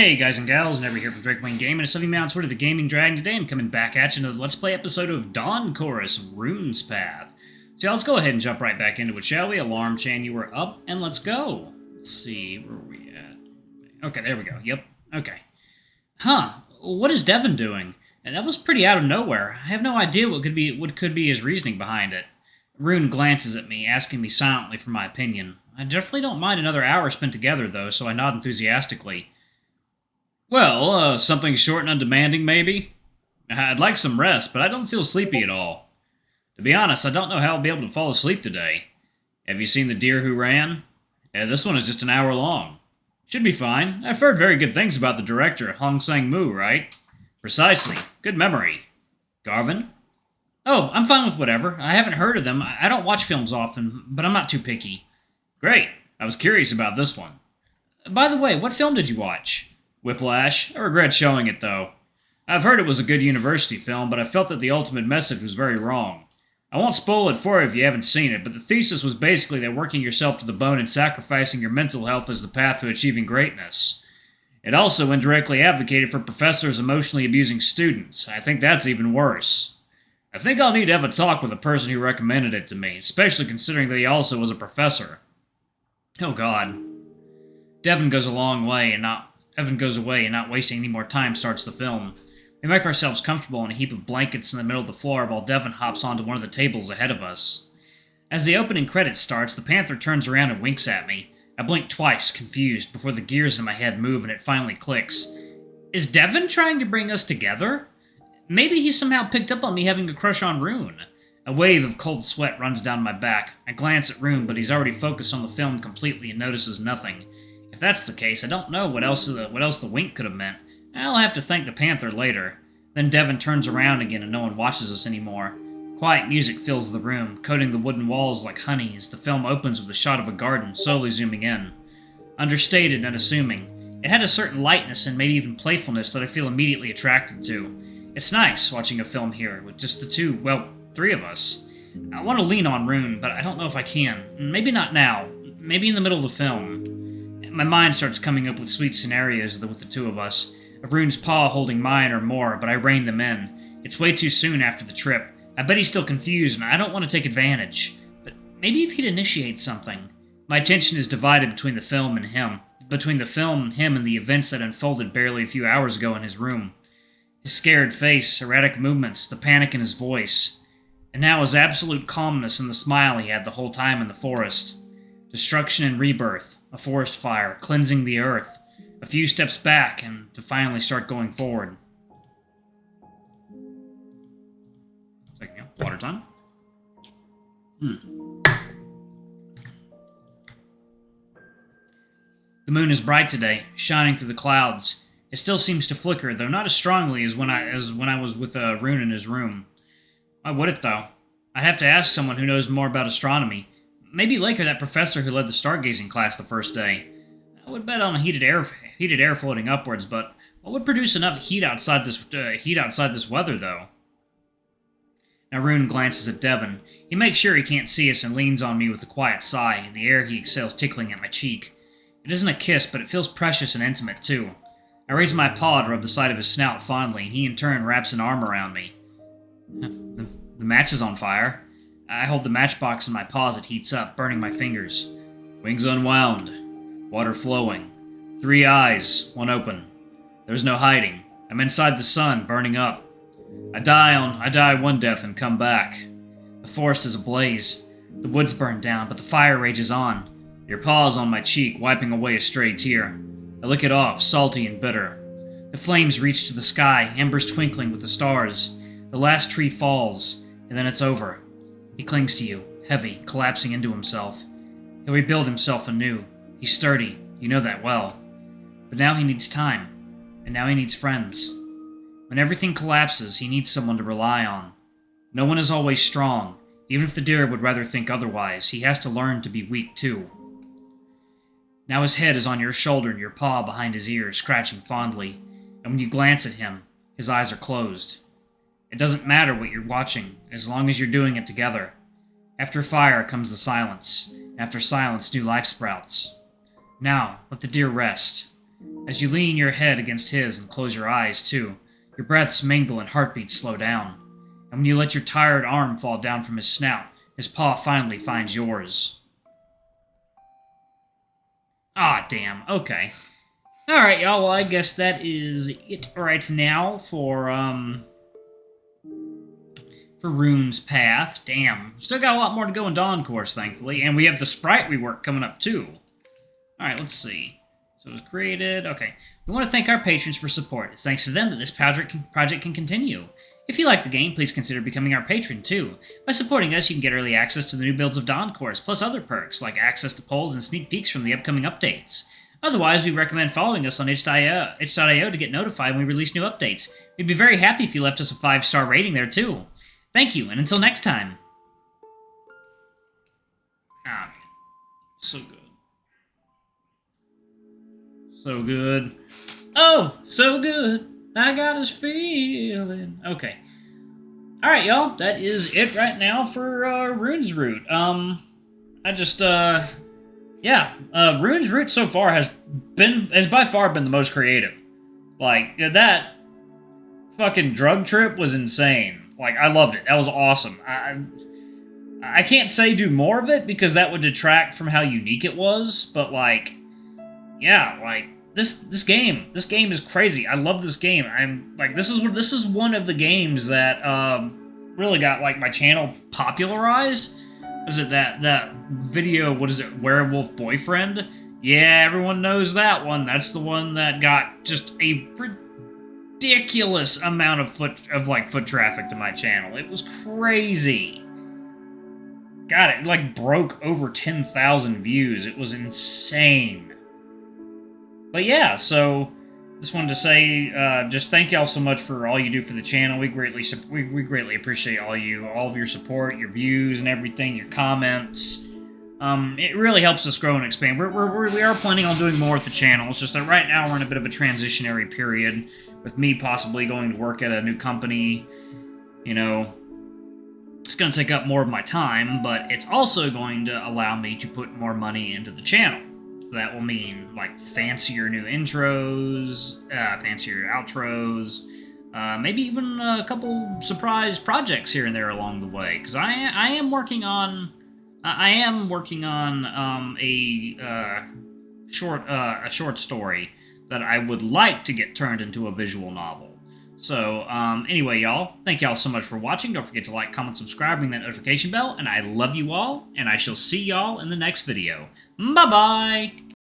Hey guys and gals, Never here from Drake Wayne Game, and a Sunny Mounts Word of the Gaming Dragon today. I'm coming back at you into the Let's Play episode of Dawn Chorus Rune's Path. So yeah, let's go ahead and jump right back into it, shall we? Alarm Chan, you were up, and let's go. Let's see, where are we at? Okay, there we go. Yep, okay. Huh, what is Devon doing? And that was pretty out of nowhere. I have no idea what could be his reasoning behind it. Rune glances at me, asking me silently for my opinion. I definitely don't mind another hour spent together, though, so I nod enthusiastically. Well, something short and undemanding, maybe? I'd like some rest, but I don't feel sleepy at all. To be honest, I don't know how I'll be able to fall asleep today. Have you seen The Deer Who Ran? Yeah, this one is just an hour long. Should be fine. I've heard very good things about the director, Hong Sang-moo, right? Precisely. Good memory. Carvine? Oh, I'm fine with whatever. I haven't heard of them. I don't watch films often, but I'm not too picky. Great. I was curious about this one. By the way, what film did you watch? Whiplash. I regret showing it, though. I've heard it was a good university film, but I felt that the ultimate message was very wrong. I won't spoil it for you if you haven't seen it, but the thesis was basically that working yourself to the bone and sacrificing your mental health is the path to achieving greatness. It also indirectly advocated for professors emotionally abusing students. I think that's even worse. I think I'll need to have a talk with the person who recommended it to me, especially considering that he also was a professor. Oh god. Devon goes away and not wasting any more time starts the film. We make ourselves comfortable in a heap of blankets in the middle of the floor while Devon hops onto one of the tables ahead of us. As the opening credits starts, the Panther turns around and winks at me. I blink twice, confused, before the gears in my head move and it finally clicks. Is Devon trying to bring us together? Maybe he somehow picked up on me having a crush on Rune. A wave of cold sweat runs down my back. I glance at Rune, but he's already focused on the film completely and notices nothing. If that's the case, I don't know what else the wink could have meant. I'll have to thank the Panther later. Then Devon turns around again and no one watches us anymore. Quiet music fills the room, coating the wooden walls like honey as the film opens with a shot of a garden, slowly zooming in. Understated and unassuming, it had a certain lightness and maybe even playfulness that I feel immediately attracted to. It's nice watching a film here with just three of us. I want to lean on Rune, but I don't know if I can. Maybe not now. Maybe in the middle of the film. My mind starts coming up with sweet scenarios with the two of us, of Rune's paw holding mine or more, but I rein them in. It's way too soon after the trip. I bet he's still confused, and I don't want to take advantage. But maybe if he'd initiate something. My attention is divided between the film and him. Between the film, him, and the events that unfolded barely a few hours ago in his room. His scared face, erratic movements, the panic in his voice. And now his absolute calmness and the smile he had the whole time in the forest. Destruction and rebirth, a forest fire, cleansing the earth, a few steps back, and to finally start going forward. Water time. The moon is bright today, shining through the clouds. It still seems to flicker, though not as strongly as when I was with Rune in his room. Why would it, though? I'd have to ask someone who knows more about astronomy. Maybe Laker, that professor who led the stargazing class the first day. I would bet on heated air floating upwards, but what would produce enough heat outside this weather, though? Now Rune glances at Devon. He makes sure he can't see us and leans on me with a quiet sigh, the air he exhales tickling at my cheek. It isn't a kiss, but it feels precious and intimate, too. I raise my paw to rub the side of his snout fondly, and he in turn wraps an arm around me. The match is on fire. I hold the matchbox in my paw as it heats up, burning my fingers. Wings unwound. Water flowing. 3 eyes, one open. There's no hiding. I'm inside the sun, burning up. I die one death and come back. The forest is ablaze. The woods burn down, but the fire rages on. Your paw's on my cheek, wiping away a stray tear. I lick it off, salty and bitter. The flames reach to the sky, embers twinkling with the stars. The last tree falls, and then it's over. He clings to you, heavy, collapsing into himself. He'll rebuild himself anew. He's sturdy, you know that well. But now he needs time, and now he needs friends. When everything collapses, he needs someone to rely on. No one is always strong. Even if the deer would rather think otherwise, he has to learn to be weak too. Now his head is on your shoulder and your paw behind his ear, scratching fondly. And when you glance at him, his eyes are closed. It doesn't matter what you're watching, as long as you're doing it together. After fire comes the silence. After silence, new life sprouts. Now, let the deer rest. As you lean your head against his and close your eyes, too, your breaths mingle and heartbeats slow down. And when you let your tired arm fall down from his snout, his paw finally finds yours. Ah, damn. Okay. Alright, y'all. Well, I guess that is it right now for Rune's Path. Damn. Still got a lot more to go in Dawn Course, thankfully. And we have the sprite rework coming up, too. Alright, let's see. So it was created. Okay. We want to thank our patrons for support. It's thanks to them that this project can continue. If you like the game, please consider becoming our patron, too. By supporting us, you can get early access to the new builds of Dawn Course, plus other perks, like access to polls and sneak peeks from the upcoming updates. Otherwise, we recommend following us on itch.io to get notified when we release new updates. We'd be very happy if you left us a 5-star rating there, too. Thank you, and until next time. Ah, man. So good. So good. Oh, so good. I got this feeling. Okay. Alright, y'all. That is it right now for Rune's Root. Rune's Root so far has by far been the most creative. Like, that fucking drug trip was insane. Like, I loved it. That was awesome. I can't say do more of it because that would detract from how unique it was, but like, yeah, like, this game is crazy. I love this game. I'm like, this is one of the games that really got like my channel popularized. Is it that video? What is it? Werewolf Boyfriend? Yeah, everyone knows that one. That's the one that got just a ridiculous amount of foot traffic to my channel. It was crazy. God, it like broke over 10,000 views. It was insane. But yeah, so just wanted to say, just thank y'all so much for all you do for the channel. We greatly appreciate all of your support, your views and everything, your comments. It really helps us grow and expand. We are planning on doing more with the channel. It's just that right now we're in a bit of a transitionary period with me possibly going to work at a new company. You know, it's going to take up more of my time, but it's also going to allow me to put more money into the channel. That will mean, like, fancier new intros, fancier outros, maybe even a couple surprise projects here and there along the way. Because I am working on a short story that I would like to get turned into a visual novel. So, anyway, y'all, thank y'all so much for watching. Don't forget to like, comment, subscribe, ring that notification bell, and I love you all, and I shall see y'all in the next video. Bye-bye!